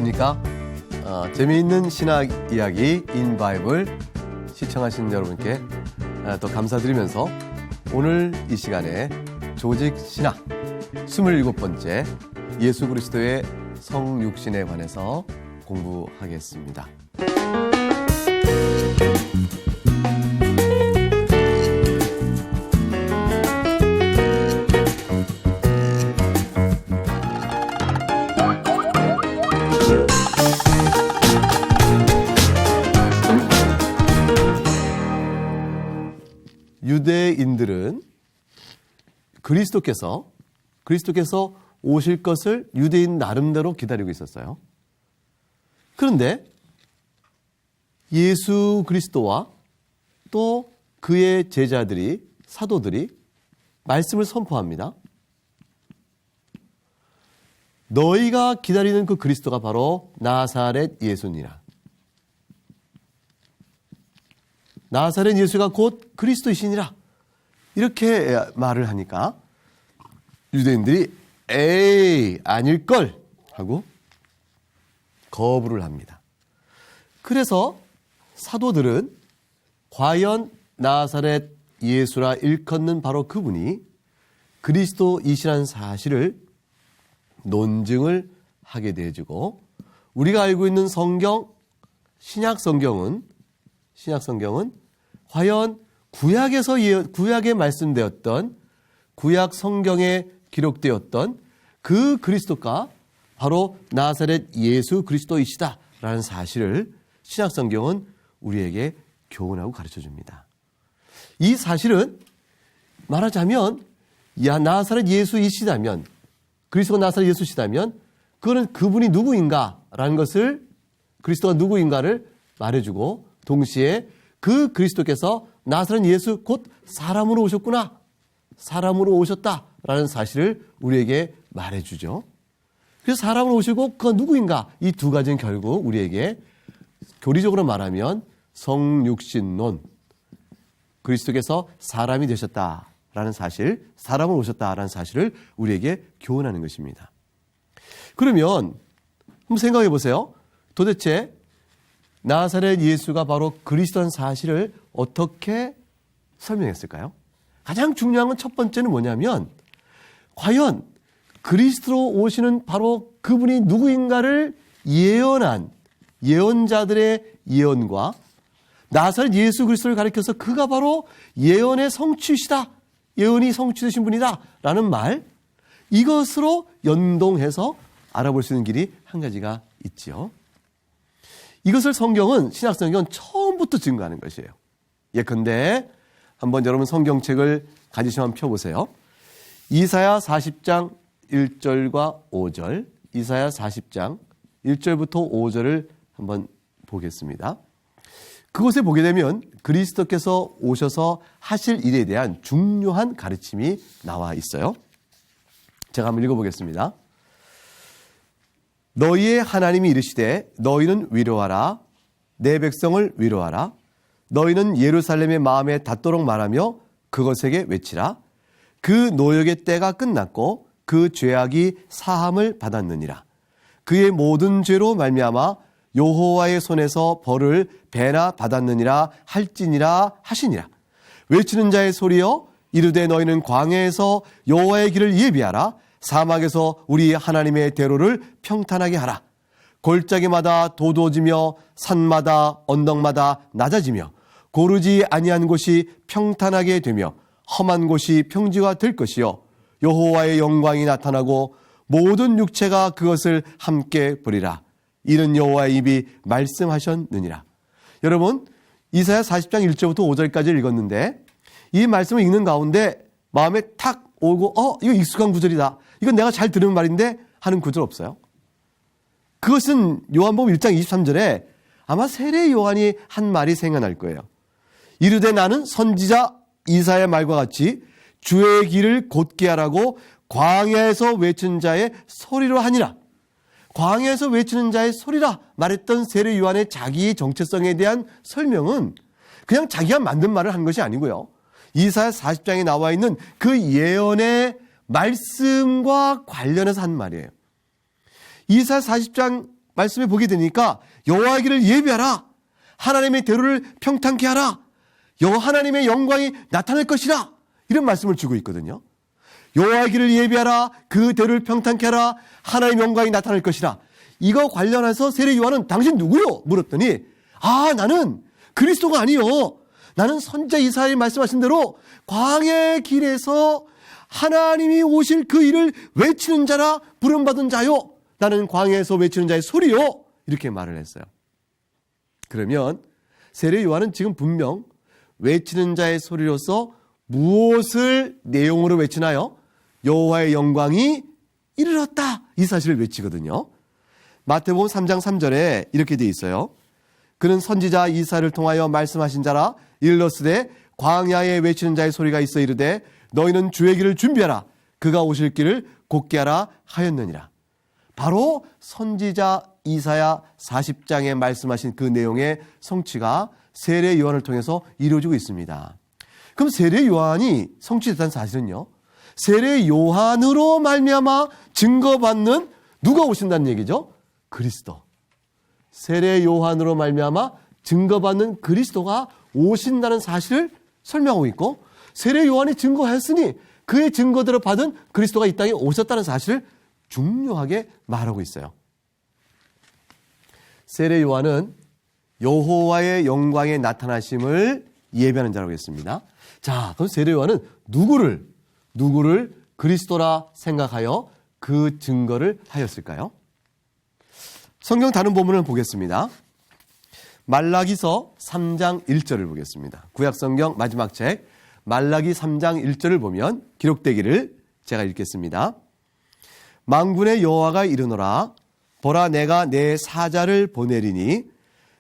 안녕하십니까? 재미있는 신학 이야기 인바이블 시청하신 여러분께 또 감사드리면서 오늘 이 시간에 조직 신학 27번째 예수 그리스도의 성육신에 관해서 공부하겠습니다. 유대인들은 그리스도께서 오실 것을 유대인 나름대로 기다리고 있었어요. 그런데 예수 그리스도와 또 그의 제자들이, 사도들이 말씀을 선포합니다. 너희가 기다리는 그 그리스도가 바로 나사렛 예수니라. 나사렛 예수가 곧 그리스도이시니라. 이렇게 말을 하니까 유대인들이 에이 아닐걸 하고 거부를 합니다. 그래서 사도들은 과연 나사렛 예수라 일컫는 바로 그분이 그리스도이시라는 사실을 논증을 하게 되어주고, 우리가 알고 있는 성경, 신약 성경은 과연 구약에 말씀되었던, 구약 성경에 기록되었던 그 그리스도가 바로 나사렛 예수 그리스도이시다라는 사실을 신약 성경은 우리에게 교훈하고 가르쳐 줍니다. 이 사실은 말하자면 나사렛 예수이시다면, 그리스도가 나사렛 예수시다면 그거는 그분이 누구인가라는 것을, 그리스도가 누구인가를 말해주고, 동시에 그 그리스도께서 나사렛 예수 곧 사람으로 오셨구나, 사람으로 오셨다라는 사실을 우리에게 말해주죠. 그래서 사람으로 오시고 그가 누구인가, 이 두 가지는 결국 우리에게 교리적으로 말하면 성육신론, 그리스도께서 사람이 되셨다라는 사실, 사람으로 오셨다라는 사실을 우리에게 교훈하는 것입니다. 그러면 한번 생각해 보세요. 도대체 나사렛 예수가 바로 그리스도라는 사실을 어떻게 설명했을까요? 가장 중요한 건 첫 번째는 뭐냐면, 과연 그리스도로 오시는 바로 그분이 누구인가를 예언한 예언자들의 예언과 나사렛 예수 그리스도를 가리켜서 그가 바로 예언의 성취시다, 예언이 성취되신 분이다 라는 말, 이것으로 연동해서 알아볼 수 있는 길이 한 가지가 있지요. 이것을 성경은, 신약 성경은 처음부터 증거하는 것이에요. 예컨대 한번 여러분 성경책을 가지시면 펴보세요. 이사야 40장 1절과 5절, 이사야 40장 1절부터 5절을 한번 보겠습니다. 그곳에 보게 되면 그리스도께서 오셔서 하실 일에 대한 중요한 가르침이 나와 있어요. 제가 한번 읽어보겠습니다. 너희의 하나님이 이르시되 너희는 위로하라, 내 백성을 위로하라. 너희는 예루살렘의 마음에 닿도록 말하며 그것에게 외치라. 그 노역의 때가 끝났고 그 죄악이 사함을 받았느니라. 그의 모든 죄로 말미암아 여호와의 손에서 벌을 배나 받았느니라 할지니라 하시니라. 외치는 자의 소리여, 이르되 너희는 광야에서 여호와의 길을 예비하라. 사막에서 우리 하나님의 대로를 평탄하게 하라. 골짜기마다 도도지며 산마다 언덕마다 낮아지며 고르지 아니한 곳이 평탄하게 되며 험한 곳이 평지가 될 것이요, 여호와의 영광이 나타나고 모든 육체가 그것을 함께 보리라. 이는 여호와의 입이 말씀하셨느니라. 여러분, 이사야 40장 1절부터 5절까지 읽었는데, 이 말씀을 읽는 가운데 마음에 탁 오고 이거 익숙한 구절이다, 이건 내가 잘 들은 말인데 하는 구절 없어요? 그것은 요한복음 1장 23절에 아마 세례 요한이 한 말이 생각날 거예요. 이르되 나는 선지자 이사야의 말과 같이 주의 길을 곧게 하라고 광야에서 외친 자의 소리로 하니라. 광야에서 외치는 자의 소리라 말했던 세례 요한의 자기의 정체성에 대한 설명은 그냥 자기가 만든 말을 한 것이 아니고요, 이사야 40장에 나와 있는 그 예언의 말씀과 관련해서 한 말이에요. 이사야 40장 말씀에 보게 되니까 여호와의 길을 예비하라. 하나님의 대로를 평탄케 하라. 하나님의 영광이 나타날 것이라. 이런 말씀을 주고 있거든요. 여호와의 길을 예비하라. 그 대로를 평탄케 하라. 하나님의 영광이 나타날 것이라. 이거 관련해서 세례 요한은 당신 누구요? 물었더니 나는 그리스도가 아니요. 나는 선지자 이사야의 말씀하신 대로 광야의 길에서 하나님이 오실 그 일을 외치는 자라 부름받은 자요. 나는 광야에서 외치는 자의 소리요. 이렇게 말을 했어요. 그러면 세례 요한은 지금 분명 외치는 자의 소리로서 무엇을 내용으로 외치나요? 여호와의 영광이 이르렀다. 이 사실을 외치거든요. 마태복음 3장 3절에 이렇게 되어 있어요. 그는 선지자 이사야를 통하여 말씀하신 자라. 이르렀으되 광야에 외치는 자의 소리가 있어 이르되 너희는 주의 길을 준비하라. 그가 오실 길을 곧게 하라 하였느니라. 바로 선지자 이사야 40장에 말씀하신 그 내용의 성취가 세례 요한을 통해서 이루어지고 있습니다. 그럼 세례 요한이 성취됐다는 사실은요, 세례 요한으로 말미암아 증거받는 누가 오신다는 얘기죠? 그리스도. 세례 요한으로 말미암아 증거받는 그리스도가 오신다는 사실을 설명하고 있고, 세례 요한이 증거했으니 그의 증거대로 받은 그리스도가 이 땅에 오셨다는 사실을 중요하게 말하고 있어요. 세례 요한은 여호와의 영광의 나타나심을 예비하는 자라고 했습니다. 자, 그럼 세례 요한은 누구를 그리스도라 생각하여 그 증거를 하였을까요? 성경 다른 본문을 보겠습니다. 말라기서 3장 1절을 보겠습니다. 구약성경 마지막 책 말라기 3장 1절을 보면 기록되기를 제가 읽겠습니다. 만군의 여호와가 이르노라. 보라, 내가 내 사자를 보내리니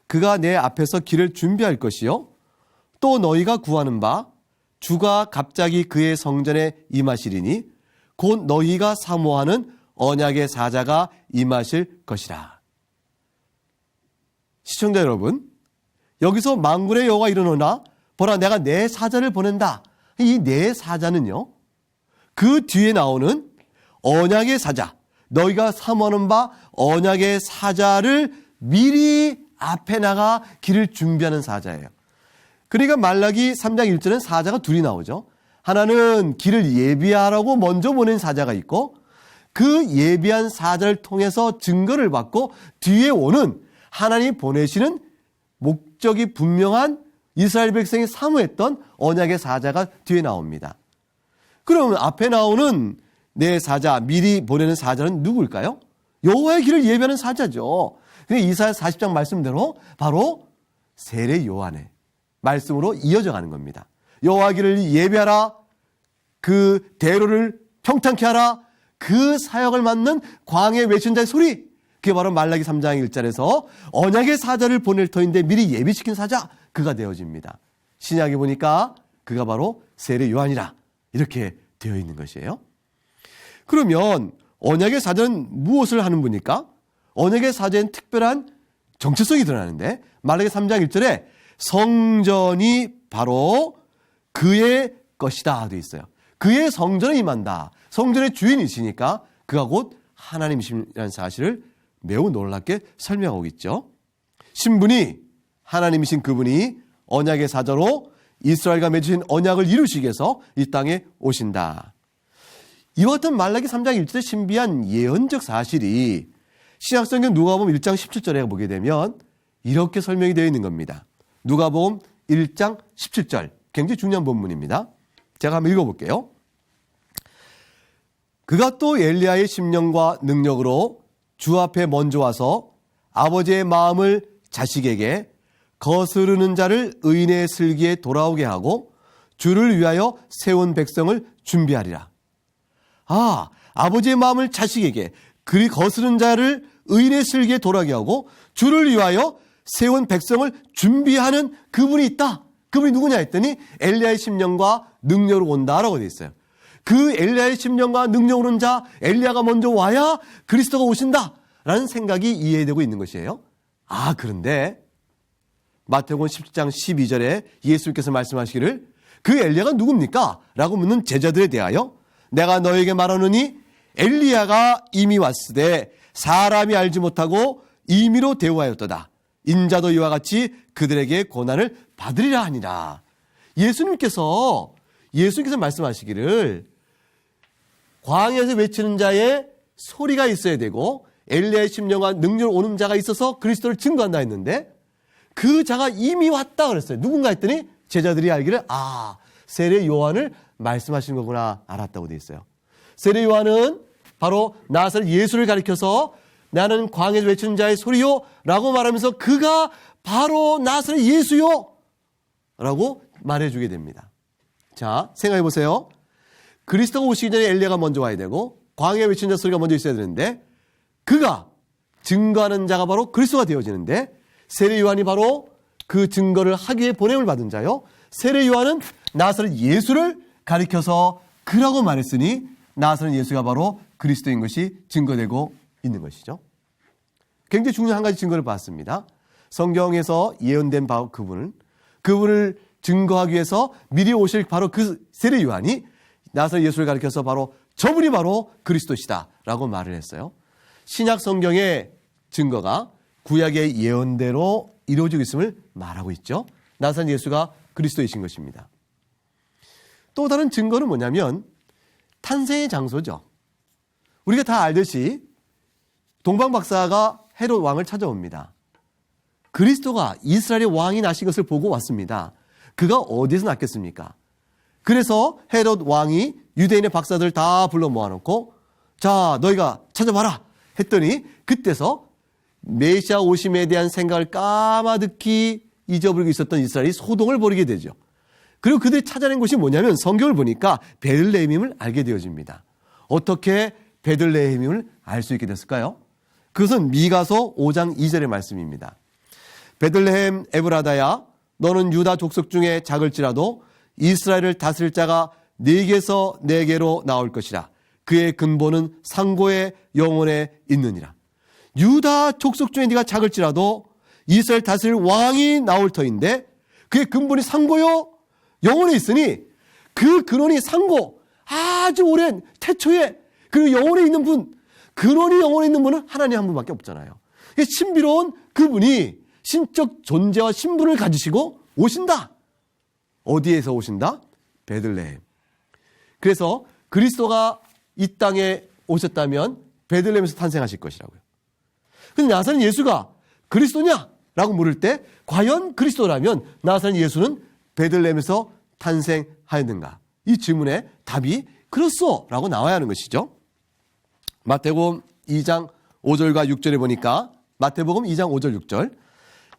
그가 내 앞에서 길을 준비할 것이요 또 너희가 구하는 바 주가 갑자기 그의 성전에 임하시리니 곧 너희가 사모하는 언약의 사자가 임하실 것이라. 시청자 여러분, 여기서 만군의 여호와가 이르노라. 보라, 내가 내 사자를 보낸다. 이 내 사자는요, 그 뒤에 나오는 언약의 사자, 너희가 사모하는 바 언약의 사자를 미리 앞에 나가 길을 준비하는 사자예요. 그러니까 말라기 3장 1절은 사자가 둘이 나오죠. 하나는 길을 예비하라고 먼저 보낸 사자가 있고, 그 예비한 사자를 통해서 증거를 받고 뒤에 오는 하나님이 보내시는 목적이 분명한 이스라엘 백성이 사모했던 언약의 사자가 뒤에 나옵니다. 그러면 앞에 나오는 내 사자, 미리 보내는 사자는 누구일까요? 여호와의 길을 예비하는 사자죠. 이사야 40장 말씀대로 바로 세례 요한의 말씀으로 이어져 가는 겁니다. 여호와의 길을 예비하라. 그 대로를 평탄케 하라. 그 사역을 맡는 광야의 외친 자의 소리. 그게 바로 말라기 3장 1절에서 언약의 사자를 보낼 터인데 미리 예비시킨 사자, 그가 되어집니다. 신약에 보니까 그가 바로 세례 요한이라 이렇게 되어 있는 것이에요. 그러면 언약의 사자는 무엇을 하는 분입니까? 언약의 사자에는 특별한 정체성이 드러나는데 말라기 3장 1절에 성전이 바로 그의 것이다 되어 있어요. 그의 성전에 임한다. 성전의 주인이시니까 그가 곧 하나님이시라는 사실을 매우 놀랍게 설명하고 있죠. 신분이 하나님이신 그분이 언약의 사자로 이스라엘과 맺으신 언약을 이루시기 위해서 이 땅에 오신다. 이와 같은 말라기 3장 1절의 신비한 예언적 사실이 신약성경 누가복음 1장 17절에 보게 되면 이렇게 설명이 되어 있는 겁니다. 누가복음 1장 17절, 굉장히 중요한 본문입니다. 제가 한번 읽어볼게요. 그가 또 엘리야의 심령과 능력으로 주 앞에 먼저 와서 아버지의 마음을 자식에게 거스르는 자를 의인의 슬기에 돌아오게 하고 주를 위하여 세운 백성을 준비하리라. 아버지의 마음을 자식에게 그리 거스르는 자를 의인의 슬기에 돌아오게 하고 주를 위하여 세운 백성을 준비하는 그분이 있다. 그분이 누구냐 했더니 엘리야의 심령과 능력으로 온다라고 되어 있어요. 그 엘리야의 심령과 능력으로 온 자, 엘리야가 먼저 와야 그리스도가 오신다라는 생각이 이해되고 있는 것이에요. 그런데 마태복음 10장 12절에 예수님께서 말씀하시기를 그 엘리야가 누굽니까? 라고 묻는 제자들에 대하여 내가 너에게 말하노니 엘리야가 이미 왔으되 사람이 알지 못하고 임의로 대우하였도다. 인자도 이와 같이 그들에게 고난을 받으리라 하니라. 예수님께서 말씀하시기를 광야에서 외치는 자의 소리가 있어야 되고 엘리야의 심령과 능력 오는 자가 있어서 그리스도를 증거한다 했는데 그 자가 이미 왔다 그랬어요. 누군가 했더니 제자들이 알기를 세례 요한을 말씀하시는 거구나 알았다고 되어 있어요. 세례 요한은 바로 나사렛 예수를 가리켜서 나는 광야에서 외치는 자의 소리요 라고 말하면서 그가 바로 나사렛 예수요 라고 말해주게 됩니다. 자, 생각해 보세요. 그리스도가 오시기 전에 엘리야가 먼저 와야 되고 광야에 외치는 자 소리가 먼저 있어야 되는데 그가 증거하는 자가 바로 그리스도가 되어지는데 세례 요한이 바로 그 증거를 하기 위해 보냄을 받은 자요. 세례 요한은 나사렛 예수를 가리켜서 그라고 말했으니 나사렛 예수가 바로 그리스도인 것이 증거되고 있는 것이죠. 굉장히 중요한 한 가지 증거를 봤습니다. 성경에서 예언된 바로 그분을 증거하기 위해서 미리 오실 바로 그 세례 요한이 나사렛 예수를 가리켜서 바로 저분이 바로 그리스도시다 라고 말을 했어요. 신약 성경의 증거가 구약의 예언대로 이루어지고 있음을 말하고 있죠. 나사렛 예수가 그리스도이신 것입니다. 또 다른 증거는 뭐냐면 탄생의 장소죠. 우리가 다 알듯이 동방박사가 헤롯 왕을 찾아옵니다. 그리스도가 이스라엘의 왕이 나신 것을 보고 왔습니다. 그가 어디에서 났겠습니까? 그래서 헤롯 왕이 유대인의 박사들 다 불러 모아놓고 자 너희가 찾아봐라 했더니 그때서 메시아 오심에 대한 생각을 까마득히 잊어버리고 있었던 이스라엘이 소동을 벌이게 되죠. 그리고 그들이 찾아낸 곳이 뭐냐면 성경을 보니까 베들레헴임을 알게 되어집니다. 어떻게 베들레헴임을 알 수 있게 됐을까요? 그것은 미가서 5장 2절의 말씀입니다. 베들레헴 에브라다야 너는 유다 족속 중에 작을지라도 이스라엘을 다스릴 자가 네게서 네게로 나올 것이라. 그의 근본은 상고의 영혼에 있느니라. 유다 족속 중에 네가 작을지라도 이스라엘 다스릴 왕이 나올 터인데 그의 근본이 상고요 영혼에 있으니 그 근원이 상고 아주 오랜 태초에 그 영혼에 있는 분, 근원이 영혼에 있는 분은 하나님 한 분밖에 없잖아요. 신비로운 그분이 신적 존재와 신분을 가지시고 오신다. 어디에서 오신다? 베들레헴. 그래서 그리스도가 이 땅에 오셨다면 베들레헴에서 탄생하실 것이라고요. 근데 나사렛 예수가 그리스도냐? 라고 물을 때 과연 그리스도라면 나사렛 예수는 베들레헴에서 탄생하였는가? 이 질문의 답이 그렇소! 라고 나와야 하는 것이죠. 마태복음 2장 5절과 6절에 보니까 마태복음 2장 5절 6절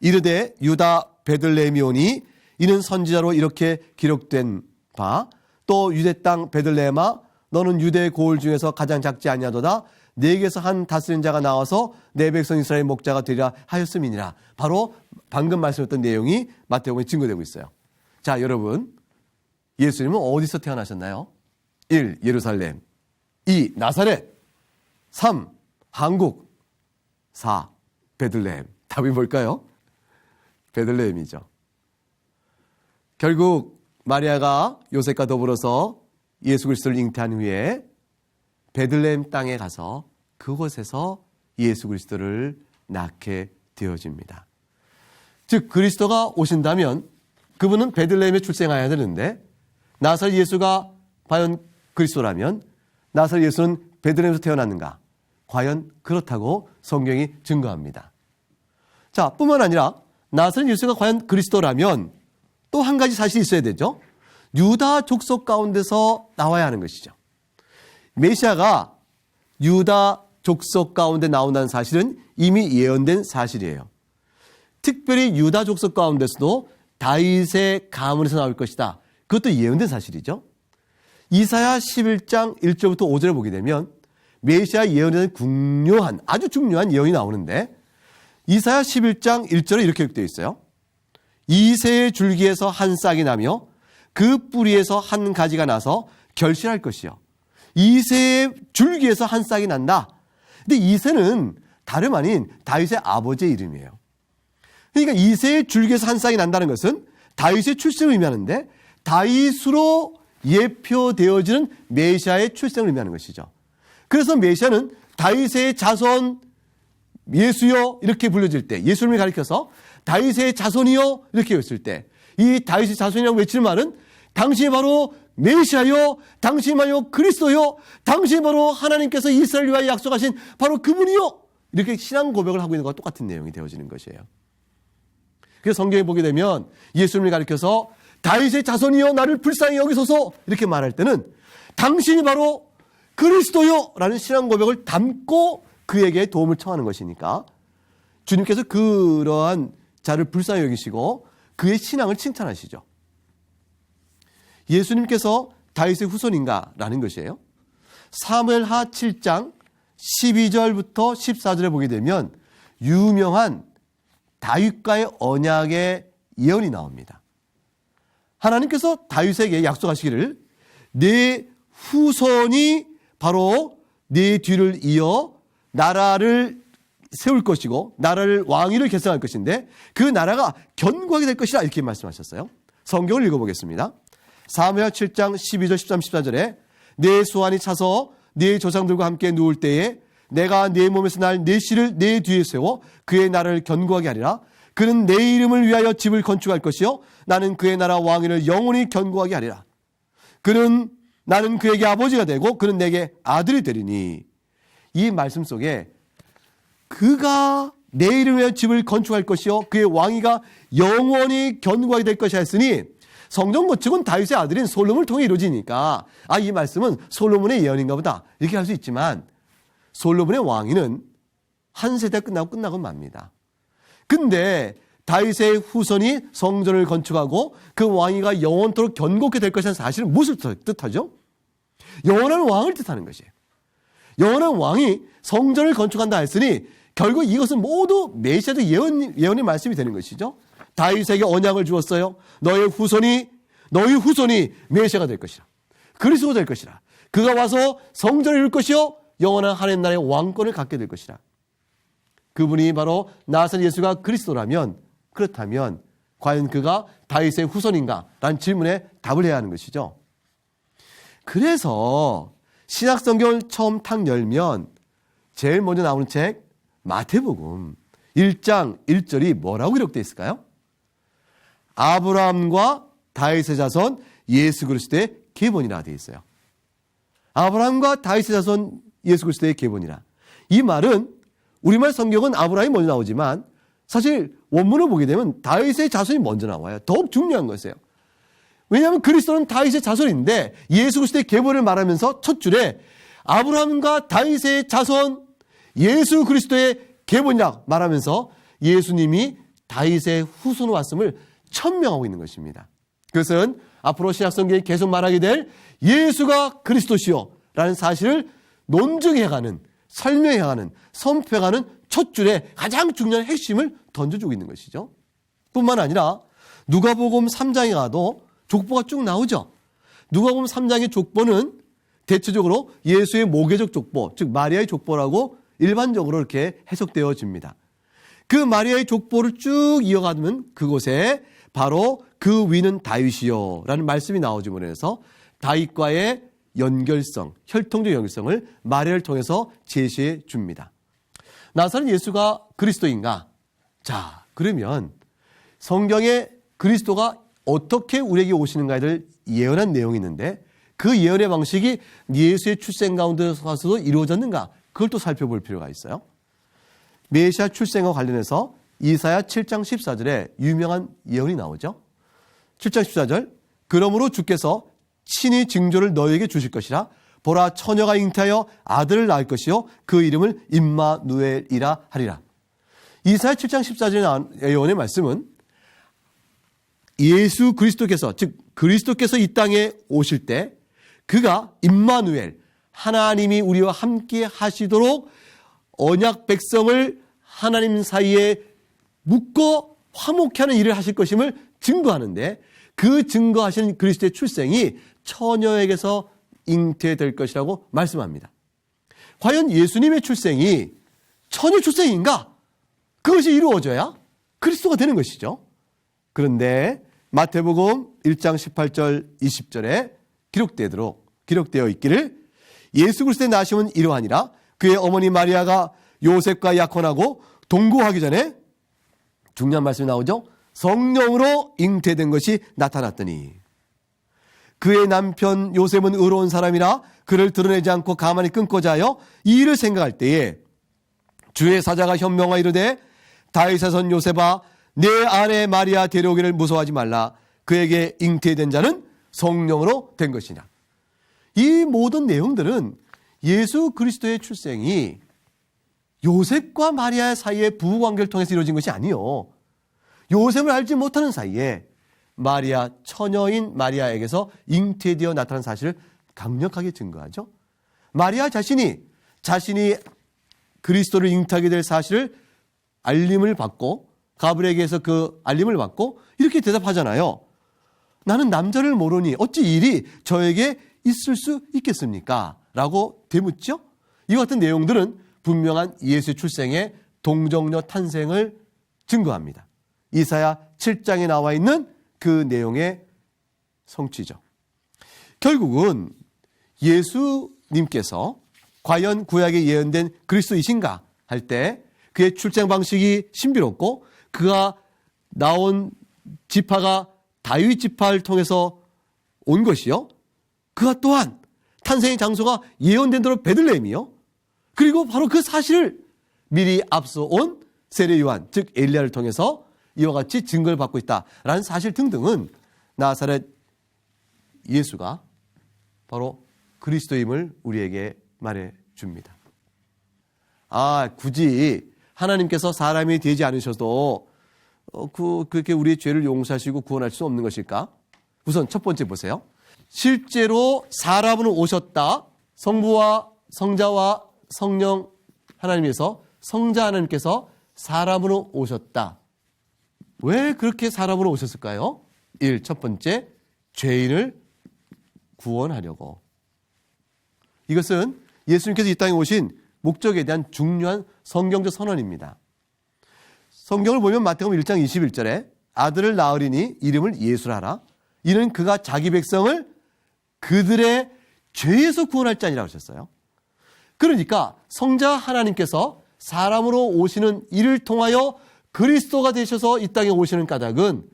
이르되 유다 베들레헴이오니 이는 선지자로 이렇게 기록된 바 또 유대 땅 베들레헴아 너는 유대 고을 중에서 가장 작지 아니하도다 네게서 한 다스린 자가 나와서 내 백성 이스라엘 목자가 되리라 하였음이니라. 바로 방금 말씀했던 내용이 마태복음에 증거되고 있어요. 자, 여러분 예수님은 어디서 태어나셨나요? 1. 예루살렘 2. 나사렛 3. 한국 4. 베들레헴. 답이 뭘까요? 베들레헴이죠. 결국 마리아가 요셉과 더불어서 예수 그리스도를 잉태한 후에 베들레헴 땅에 가서 그곳에서 예수 그리스도를 낳게 되어집니다. 즉 그리스도가 오신다면 그분은 베들레헴에 출생해야 되는데 나사렛 예수가 과연 그리스도라면 나사렛 예수는 베들레헴에서 태어났는가? 과연 그렇다고 성경이 증거합니다. 자, 뿐만 아니라 나사렛 예수가 과연 그리스도라면 또 한 가지 사실이 있어야 되죠. 유다 족속 가운데서 나와야 하는 것이죠. 메시아가 유다 족속 가운데 나온다는 사실은 이미 예언된 사실이에요. 특별히 유다 족속 가운데서도 다윗의 가문에서 나올 것이다. 그것도 예언된 사실이죠. 이사야 11장 1절부터 5절을 보게 되면 메시아 예언에 대한 아주 중요한 예언이 나오는데 이사야 11장 1절에 이렇게 기록되어 있어요. 이새의 줄기에서 한 싹이 나며 그 뿌리에서 한 가지가 나서 결실할 것이요. 이새의 줄기에서 한 싹이 난다. 근데 이새는 다름 아닌 다윗의 아버지의 이름이에요. 그러니까 이새의 줄기에서 한 싹이 난다는 것은 다윗의 출생을 의미하는데 다윗으로 예표되어지는 메시아의 출생을 의미하는 것이죠. 그래서 메시아는 다윗의 자손 예수여 이렇게 불려질 때, 예수님을 가리켜서 다윗의 자손이여 이렇게 했을 때, 이 다윗의 자손이라고 외치는 말은 당신이 바로 메시아요, 당신이 바로 그리스도요, 당신이 바로 하나님께서 이스라엘 위하여 약속하신 바로 그분이요, 이렇게 신앙 고백을 하고 있는 것과 똑같은 내용이 되어지는 것이에요. 그래서 성경에 보게 되면 예수님을 가리켜서 다윗의 자손이여 나를 불쌍히 여기소서 이렇게 말할 때는 당신이 바로 그리스도요 라는 신앙 고백을 담고 그에게 도움을 청하는 것이니까 주님께서 그러한 자를 불쌍히 여기시고 그의 신앙을 칭찬하시죠. 예수님께서 다윗의 후손인가 라는 것이에요. 사무엘하 7장 12절부터 14절에 보게 되면 유명한 다윗과의 언약의 예언이 나옵니다. 하나님께서 다윗에게 약속하시기를 내 후손이 바로 내 뒤를 이어 나라를 세울 것이고 나라를 왕위를 계승할 것인데 그 나라가 견고하게 될 것이라 이렇게 말씀하셨어요. 성경을 읽어보겠습니다. 사무엘 7장 12절 13, 14절에 내 소환이 차서 내 조상들과 함께 누울 때에 내가 내 몸에서 날 내 씨를 내 뒤에 세워 그의 나라를 견고하게 하리라. 그는 내 이름을 위하여 집을 건축할 것이요 나는 그의 나라 왕위를 영원히 견고하게 하리라. 나는 그에게 아버지가 되고 그는 내게 아들이 되리니. 이 말씀 속에 그가 내 이름을 위하여 집을 건축할 것이요 그의 왕위가 영원히 견고하게 될 것이라 했으니 성전 건축은 다윗의 아들인 솔로몬을 통해 이루어지니까 이 말씀은 솔로몬의 예언인가 보다 이렇게 할 수 있지만 솔로몬의 왕위는 한 세대 끝나고 맙니다. 근데 다윗의 후손이 성전을 건축하고 그 왕위가 영원토록 견고하게 될 것이라는 사실은 무엇을 뜻하죠? 영원한 왕을 뜻하는 것이에요. 영원한 왕이 성전을 건축한다 했으니 결국 이것은 모두 메시아적 예언의 말씀이 되는 것이죠. 다윗에게 언약을 주었어요. 너희 후손이 메시아가 될 것이라. 그리스도가 될 것이라. 그가 와서 성전을 이룰 것이요 영원한 하나님 나라의 왕권을 갖게 될 것이라. 그분이 바로 나사렛 예수가 그리스도라면 그렇다면 과연 그가 다윗의 후손인가? 라는 질문에 답을 해야 하는 것이죠. 그래서 신약성경을 처음 탁 열면 제일 먼저 나오는 책 마태복음 1장 1절이 뭐라고 기록되어 있을까요? 아브라함과 다윗의 자손 예수 그리스도의 계보니라 되어 있어요. 아브라함과 다윗의 자손 예수 그리스도의 계보니라. 이 말은 우리말 성경은 아브라함이 먼저 나오지만 사실 원문을 보게 되면 다윗의 자손이 먼저 나와요. 더욱 중요한 것이에요. 왜냐하면 그리스도는 다윗의 자손인데 예수 그리스도의 계보를 말하면서 첫 줄에 아브라함과 다윗의 자손 예수 그리스도의 계보냐 말하면서 예수님이 다윗의 후손으로 왔음을 천명하고 있는 것입니다. 그것은 앞으로 신약성경이 계속 말하게 될 예수가 그리스도시요 라는 사실을 논증해가는 설명해가는 선포해가는 첫 줄에 가장 중요한 핵심을 던져주고 있는 것이죠. 뿐만 아니라 누가복음 3장에 가도 족보가 쭉 나오죠. 누가복음 3장의 족보는 대체적으로 예수의 모계적 족보, 즉 마리아의 족보라고 일반적으로 이렇게 해석되어집니다. 그 마리아의 족보를 쭉 이어가면 그곳에 바로 그 위는 다윗이요 라는 말씀이 나오줌으로 해서 다윗과의 연결성, 혈통적 연결성을 마리아를 통해서 제시해 줍니다. 나사렛 예수가 그리스도인가? 자, 그러면 성경에 그리스도가 어떻게 우리에게 오시는가를 예언한 내용이 있는데 그 예언의 방식이 예수의 출생 가운데서도 이루어졌는가? 그걸 또 살펴볼 필요가 있어요. 메시아 출생과 관련해서 이사야 7장 14절에 유명한 예언이 나오죠. 7장 14절 그러므로 주께서 친히 징조를 너희에게 주실 것이라 보라 처녀가 잉태하여 아들을 낳을 것이요 그 이름을 임마누엘이라 하리라. 이사야 7장 14절에 나온 예언의 말씀은 예수 그리스도께서 즉 그리스도께서 이 땅에 오실 때 그가 임마누엘 하나님이 우리와 함께 하시도록 언약 백성을 하나님 사이에 묶어 화목케 하는 일을 하실 것임을 증거하는데 그 증거하신 그리스도의 출생이 처녀에게서 잉태될 것이라고 말씀합니다. 과연 예수님의 출생이 처녀 출생인가? 그것이 이루어져야 그리스도가 되는 것이죠. 그런데 마태복음 1장 18절 20절에 기록되어 있기를 예수 그리스도의 나심은 이러하니라 그의 어머니 마리아가 요셉과 약혼하고 동거하기 전에 중요한 말씀이 나오죠. 성령으로 잉태된 것이 나타났더니 그의 남편 요셉은 의로운 사람이라 그를 드러내지 않고 가만히 끊고자 하여 이 일을 생각할 때에 주의 사자가 현명하 이르되 다윗의 선 요셉아 내 아내 마리아 데려오기를 무서워하지 말라. 그에게 잉태된 자는 성령으로 된 것이냐. 이 모든 내용들은 예수 그리스도의 출생이 요셉과 마리아 사이의 부부관계를 통해서 이루어진 것이 아니요. 요셉을 알지 못하는 사이에 마리아, 처녀인 마리아에게서 잉태되어 나타난 사실을 강력하게 증거하죠. 마리아 자신이 그리스도를 잉태하게 될 사실을 알림을 받고 가브리엘에게서 그 알림을 받고 이렇게 대답하잖아요. 나는 남자를 모르니 어찌 일이 저에게 있을 수 있겠습니까? 라고 되묻죠. 이와 같은 내용들은 분명한 예수의 출생의 동정녀 탄생을 증거합니다. 이사야 7장에 나와 있는 그 내용의 성취죠. 결국은 예수님께서 과연 구약에 예언된 그리스도이신가 할 때 그의 출생 방식이 신비롭고 그가 나온 지파가 다윗 지파를 통해서 온 것이요. 그가 또한 탄생의 장소가 예언된 대로 베들레헴이요. 그리고 바로 그 사실을 미리 앞서 온 세례 요한, 즉 엘리야를 통해서 이와 같이 증거를 받고 있다라는 사실 등등은 나사렛 예수가 바로 그리스도임을 우리에게 말해줍니다. 굳이 하나님께서 사람이 되지 않으셔도 그렇게 우리의 죄를 용서하시고 구원할 수 없는 것일까? 우선 첫 번째 보세요. 실제로 사람으로 오셨다. 성부와 성자와 성령 하나님에서 성자 하나님께서 사람으로 오셨다. 왜 그렇게 사람으로 오셨을까요? 첫 번째, 죄인을 구원하려고. 이것은 예수님께서 이 땅에 오신 목적에 대한 중요한 성경적 선언입니다. 성경을 보면 마태복음 1장 21절에 아들을 낳으리니 이름을 예수라 하라. 이는 그가 자기 백성을 그들의 죄에서 구원할 자니라고 하셨어요. 그러니까 성자 하나님께서 사람으로 오시는 이를 통하여 그리스도가 되셔서 이 땅에 오시는 까닭은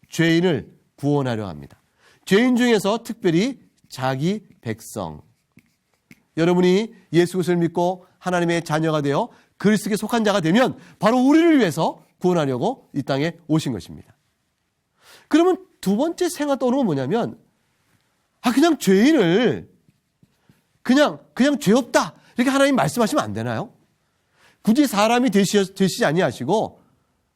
죄인을 구원하려 합니다. 죄인 중에서 특별히 자기 백성. 여러분이 예수 그리스도를 믿고 하나님의 자녀가 되어 그리스도께 속한 자가 되면 바로 우리를 위해서 구원하려고 이 땅에 오신 것입니다. 그러면 두 번째 생각 떠오르는 건 뭐냐면 그냥 죄인을 그냥 죄 없다 이렇게 하나님 말씀하시면 안 되나요? 굳이 사람이 되시지 아니하시고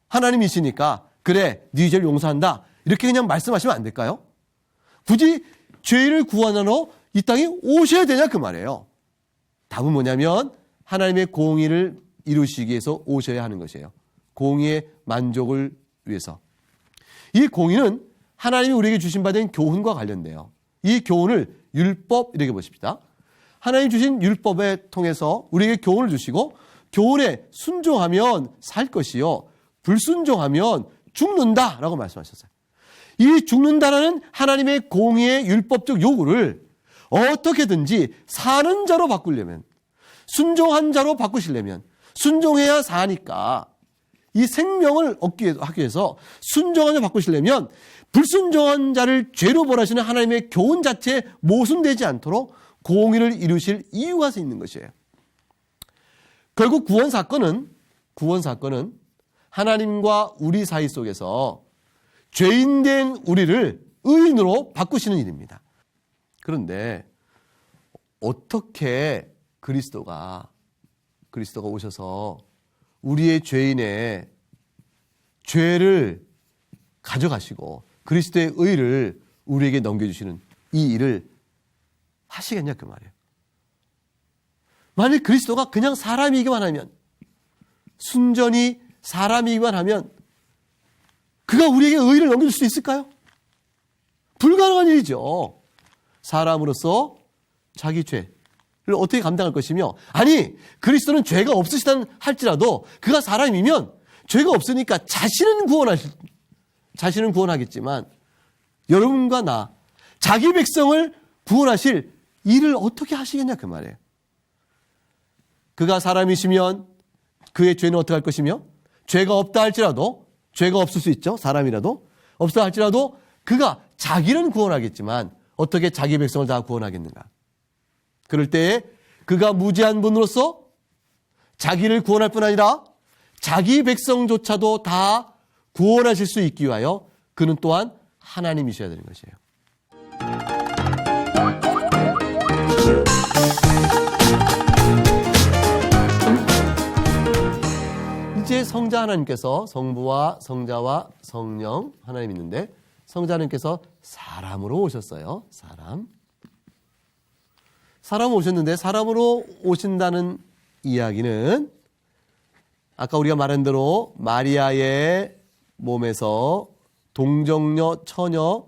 하나님이시니까 그래 네 죄를 용서한다 이렇게 그냥 말씀하시면 안 될까요? 굳이 죄를 구원하러 이 땅에 오셔야 되냐 그 말이에요. 답은 뭐냐면 하나님의 공의를 이루시기 위해서 오셔야 하는 것이에요. 공의의 만족을 위해서. 이 공의는 하나님이 우리에게 주신 바 된 교훈과 관련돼요. 이 교훈을 율법 이렇게 보십시다. 하나님 주신 율법에 통해서 우리에게 교훈을 주시고 교훈에 순종하면 살 것이요 불순종하면 죽는다라고 말씀하셨어요. 이 죽는다라는 하나님의 공의의 율법적 요구를 어떻게든지 사는 자로 바꾸려면 순종한 자로 바꾸시려면 순종해야 사니까 이 생명을 하기 위해서 순종한 자로 바꾸시려면 불순종한 자를 죄로 벌하시는 하나님의 교훈 자체에 모순되지 않도록 공의를 이루실 이유가 있는 것이에요. 결국 구원 사건은 하나님과 우리 사이 속에서 죄인된 우리를 의인으로 바꾸시는 일입니다. 그런데 어떻게 그리스도가 오셔서 우리의 죄인의 죄를 가져가시고 그리스도의 의를 우리에게 넘겨주시는 이 일을 하시겠냐 그 말이에요. 만약 그리스도가 그냥 사람이기만 하면 순전히 사람이기만 하면 그가 우리에게 의를 넘겨줄 수 있을까요? 불가능한 일이죠. 사람으로서 자기 죄를 어떻게 감당할 것이며 그리스도는 죄가 없으시다 할지라도 그가 사람이면 죄가 없으니까 자신은 구원하겠지만 여러분과 나 자기 백성을 구원하실 일을 어떻게 하시겠냐 그 말이에요. 그가 사람이시면 그의 죄는 어떻게 할 것이며 죄가 없다 할지라도 죄가 없을 수 있죠. 사람이라도 없다 할지라도 그가 자기는 구원하겠지만 어떻게 자기 백성을 다 구원하겠는가. 그럴 때에 그가 무지한 분으로서 자기를 구원할 뿐 아니라 자기 백성조차도 다 구원하실 수 있기 위하여 그는 또한 하나님이셔야 되는 것이에요. 이제 성자 하나님께서 성부와 성자와 성령 하나님 있는데 성자 하나님께서 사람으로 오셨어요. 사람 오셨는데 사람으로 오신다는 이야기는 아까 우리가 말한 대로 마리아의 몸에서 동정녀 처녀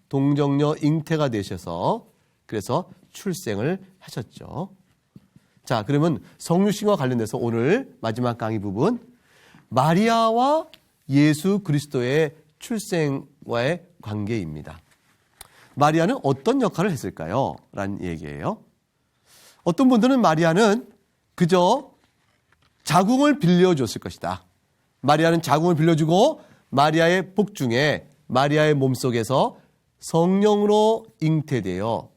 동정녀 잉태가 되셔서 그래서 출생을 하셨죠. 자, 그러면 성육신과 관련돼서 오늘 마지막 강의 부분 마리아와 예수 그리스도의 출생과의 관계입니다. 마리아는 어떤 역할을 했을까요? 라는 얘기예요. 어떤 분들은 마리아는 그저 자궁을 빌려줬을 것이다. 마리아는 자궁을 빌려주고 마리아의 복중에 마리아의 몸속에서 성령으로 잉태되어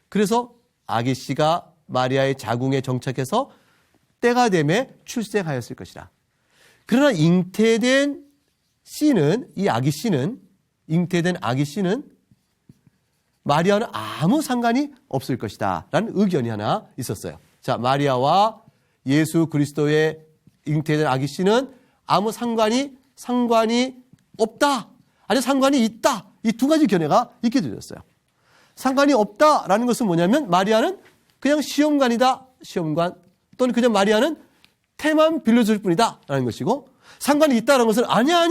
그래서 아기 씨가 마리아의 자궁에 정착해서 때가 되매 출생하였을 것이다. 그러나 잉태된 아기 씨는 마리아는 아무 상관이 없을 것이다 라는 의견이 하나 있었어요. 자, 마리아와 예수 그리스도의 잉태된 아기 씨는 아무 상관이 없다 아니 상관이 있다, 이 두 가지 견해가 있게 되었어요. 상관이 없다라는 것은 뭐냐면 마리아는 그냥 시험관이다, 시험관, 또는 그냥 마리아는 태만 빌려줄 뿐이다 라는 것이고, 상관이 있다라는 것은 아니야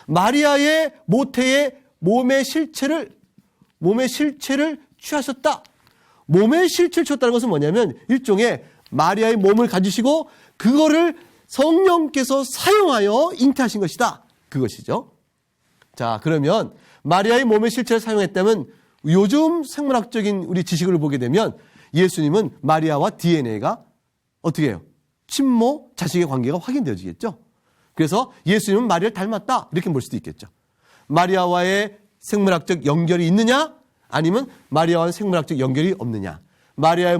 마리아의 모태의 몸의 실체를 취하셨다. 몸의 실체를 취했다는 것은 뭐냐면 일종의 마리아의 몸을 가지시고 그거를 성령께서 사용하여 잉태하신 것이다, 그것이죠. 자, 그러면 마리아의 몸의 실체를 사용했다면 요즘 생물학적인 우리 지식을 보게 되면 예수님은 마리아와 DNA가 어떻게 해요? 친모, 자식의 관계가 확인되어지겠죠. 그래서 예수님은 마리아를 닮았다 이렇게 볼 수도 있겠죠. 마리아와의 생물학적 연결이 있느냐 아니면 마리아와의 생물학적 연결이 없느냐. 마리아의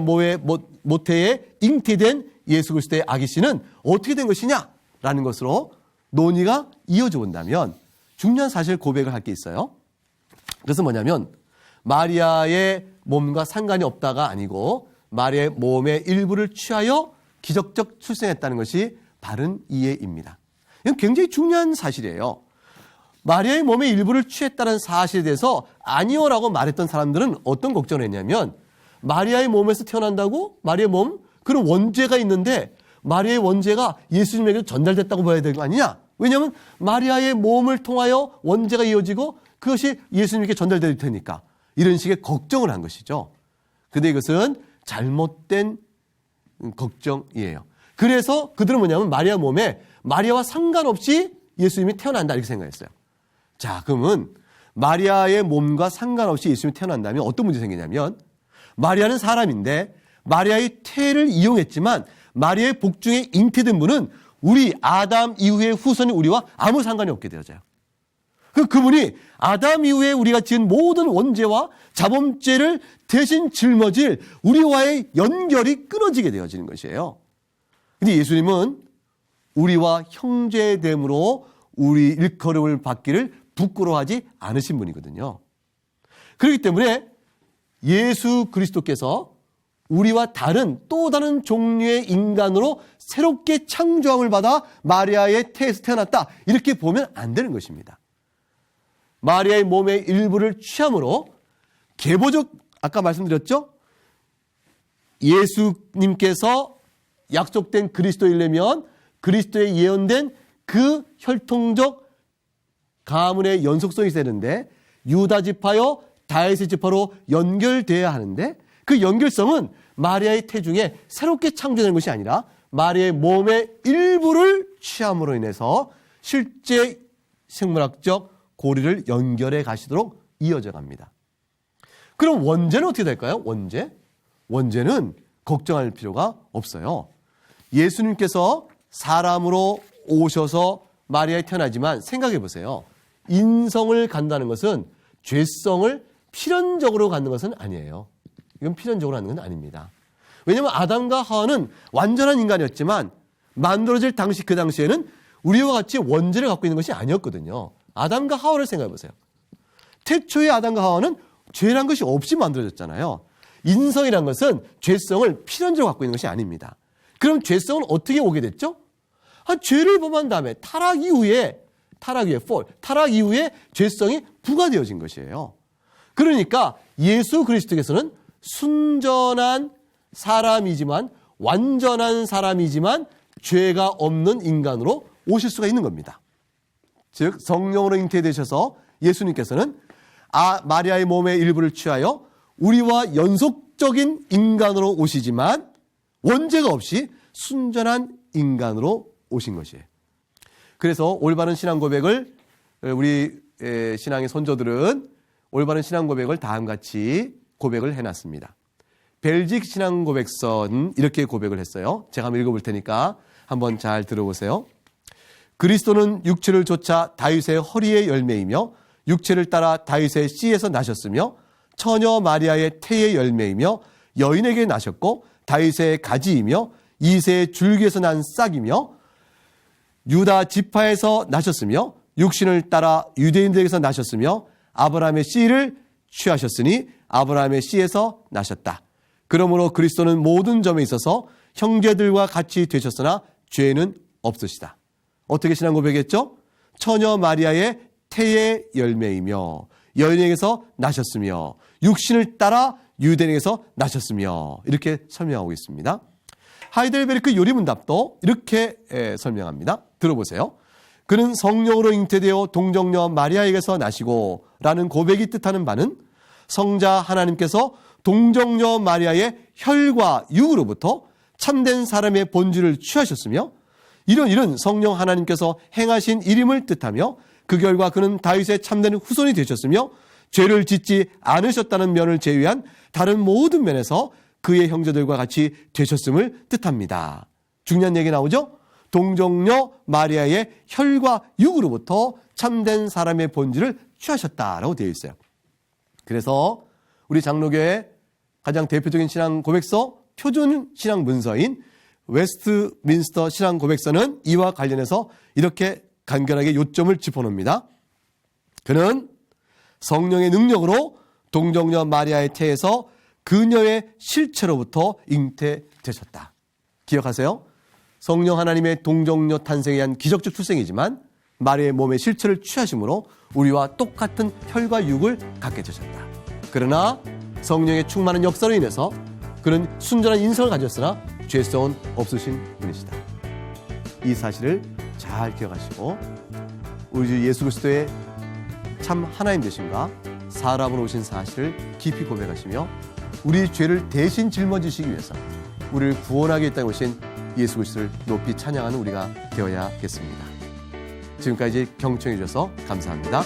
모태에 잉태된 예수 그리스도의 아기 씨는 어떻게 된 것이냐라는 것으로 논의가 이어져 온다면 중요한 사실 고백을 할 게 있어요. 그래서 뭐냐면 마리아의 몸과 상관이 없다가 아니고 마리아의 몸의 일부를 취하여 기적적 출생했다는 것이 바른 이해입니다. 이건 굉장히 중요한 사실이에요. 마리아의 몸의 일부를 취했다는 사실에 대해서 아니오라고 말했던 사람들은 어떤 걱정을 했냐면 마리아의 몸에서 태어난다고? 마리아의 몸? 그런 원죄가 있는데 마리아의 원죄가 예수님에게 전달됐다고 봐야 되는 거 아니냐? 왜냐하면 마리아의 몸을 통하여 원죄가 이어지고 그것이 예수님께 전달될 테니까 이런 식의 걱정을 한 것이죠. 그런데 이것은 잘못된 걱정이에요. 그래서 그들은 뭐냐면 마리아 몸에 마리아와 상관없이 예수님이 태어난다 이렇게 생각했어요. 자, 그러면 마리아의 몸과 상관없이 예수님이 태어난다면 어떤 문제가 생기냐면 마리아는 사람인데 마리아의 태를 이용했지만 마리아의 복중에 잉태된 분은 우리 아담 이후의 후손인 우리와 아무 상관이 없게 되어져요. 그분이 아담 이후에 우리가 지은 모든 원죄와 자범죄를 대신 짊어질 우리와의 연결이 끊어지게 되어지는 것이에요. 근데 예수님은 우리와 형제됨으로 우리 일컬음을 받기를 부끄러워하지 않으신 분이거든요. 그렇기 때문에 예수 그리스도께서 우리와 다른 또 다른 종류의 인간으로 새롭게 창조함을 받아 마리아의 태에서 태어났다 이렇게 보면 안 되는 것입니다. 마리아의 몸의 일부를 취함으로 계보적 아까 말씀드렸죠? 예수님께서 약속된 그리스도이려면 그리스도의 예언된 그 혈통적 가문의 연속성이 있어야 되는데 유다 지파요 다윗의 지파로 연결돼야 하는데 그 연결성은 마리아의 태중에 새롭게 창조되는 것이 아니라 마리아의 몸의 일부를 취함으로 인해서 실제 생물학적 고리를 연결해 가시도록 이어져 갑니다. 그럼 원죄는 어떻게 될까요? 원죄는 걱정할 필요가 없어요. 예수님께서 사람으로 오셔서 마리아에 태어나지만 생각해 보세요. 인성을 갖는다는 것은 죄성을 필연적으로 갖는 것은 아니에요. 이건 필연적으로 갖는 건 아닙니다. 왜냐하면 아담과 하와는 완전한 인간이었지만 만들어질 당시 그 당시에는 우리와 같이 원죄를 갖고 있는 것이 아니었거든요. 아담과 하와를 생각해 보세요. 태초의 아담과 하와는 죄란 것이 없이 만들어졌잖아요. 인성이란 것은 죄성을 필연적으로 갖고 있는 것이 아닙니다. 그럼 죄성은 어떻게 오게 됐죠? 죄를 범한 다음에 타락 이후에 죄성이 부과되어진 것이에요. 그러니까 예수 그리스도께서는 순전한 사람이지만 완전한 사람이지만 죄가 없는 인간으로 오실 수가 있는 겁니다. 즉 성령으로 잉태되셔서 예수님께서는 마리아의 몸의 일부를 취하여 우리와 연속적인 인간으로 오시지만 원죄가 없이 순전한 인간으로 오신 것이에요. 그래서 올바른 신앙 고백을 우리 신앙의 선조들은 올바른 신앙 고백을 다음같이 고백을 해놨습니다. 벨직 신앙 고백서는 이렇게 고백을 했어요. 제가 한번 읽어볼 테니까 한번 잘 들어보세요. 그리스도는 육체를 좇아 다윗의 허리의 열매이며 육체를 따라 다윗의 씨에서 나셨으며 처녀 마리아의 태의 열매이며 여인에게 나셨고 다윗의 가지이며 이새의 줄기에서 난 싹이며 유다 지파에서 나셨으며 육신을 따라 유대인들에게서 나셨으며 아브라함의 씨를 취하셨으니 아브라함의 씨에서 나셨다. 그러므로 그리스도는 모든 점에 있어서 형제들과 같이 되셨으나 죄는 없으시다. 어떻게 신앙 고백했죠? 처녀 마리아의 태의 열매이며 여인에게서 나셨으며 육신을 따라 유대인에게서 나셨으며 이렇게 설명하고 있습니다. 하이델베르크 요리문답도 이렇게 설명합니다. 들어보세요. 그는 성령으로 잉태되어 동정녀 마리아에게서 나시고 라는 고백이 뜻하는 바는 성자 하나님께서 동정녀 마리아의 혈과 육으로부터 참된 사람의 본질을 취하셨으며 이런 일은 성령 하나님께서 행하신 일임을 뜻하며 그 결과 그는 다윗의 참된 후손이 되셨으며 죄를 짓지 않으셨다는 면을 제외한 다른 모든 면에서 그의 형제들과 같이 되셨음을 뜻합니다. 중요한 얘기 나오죠? 동정녀 마리아의 혈과 육으로부터 참된 사람의 본질을 취하셨다라고 되어 있어요. 그래서 우리 장로교의 가장 대표적인 신앙 고백서, 표준 신앙 문서인 웨스트민스터 신앙 고백서는 이와 관련해서 이렇게 간결하게 요점을 짚어놓습니다. 그는 성령의 능력으로 동정녀 마리아의 태에서 그녀의 실체로부터 잉태되셨다. 기억하세요? 성령 하나님의 동정녀 탄생에 의한 기적적 출생이지만 마리아의 몸의 실체를 취하심으로 우리와 똑같은 혈과 육을 갖게 되셨다. 그러나 성령의 충만한 역사로 인해서 그는 순전한 인성을 가졌으나 죄성은 없으신 분이시다. 이 사실을 잘 기억하시고 우리 주 예수 그리스도의 참 하나님 되심과 사람으로 오신 사실을 깊이 고백하시며 우리 죄를 대신 짊어지시기 위해서 우리를 구원하기 위해 오신 예수 그리스도를 높이 찬양하는 우리가 되어야겠습니다. 지금까지 경청해 주셔서 감사합니다.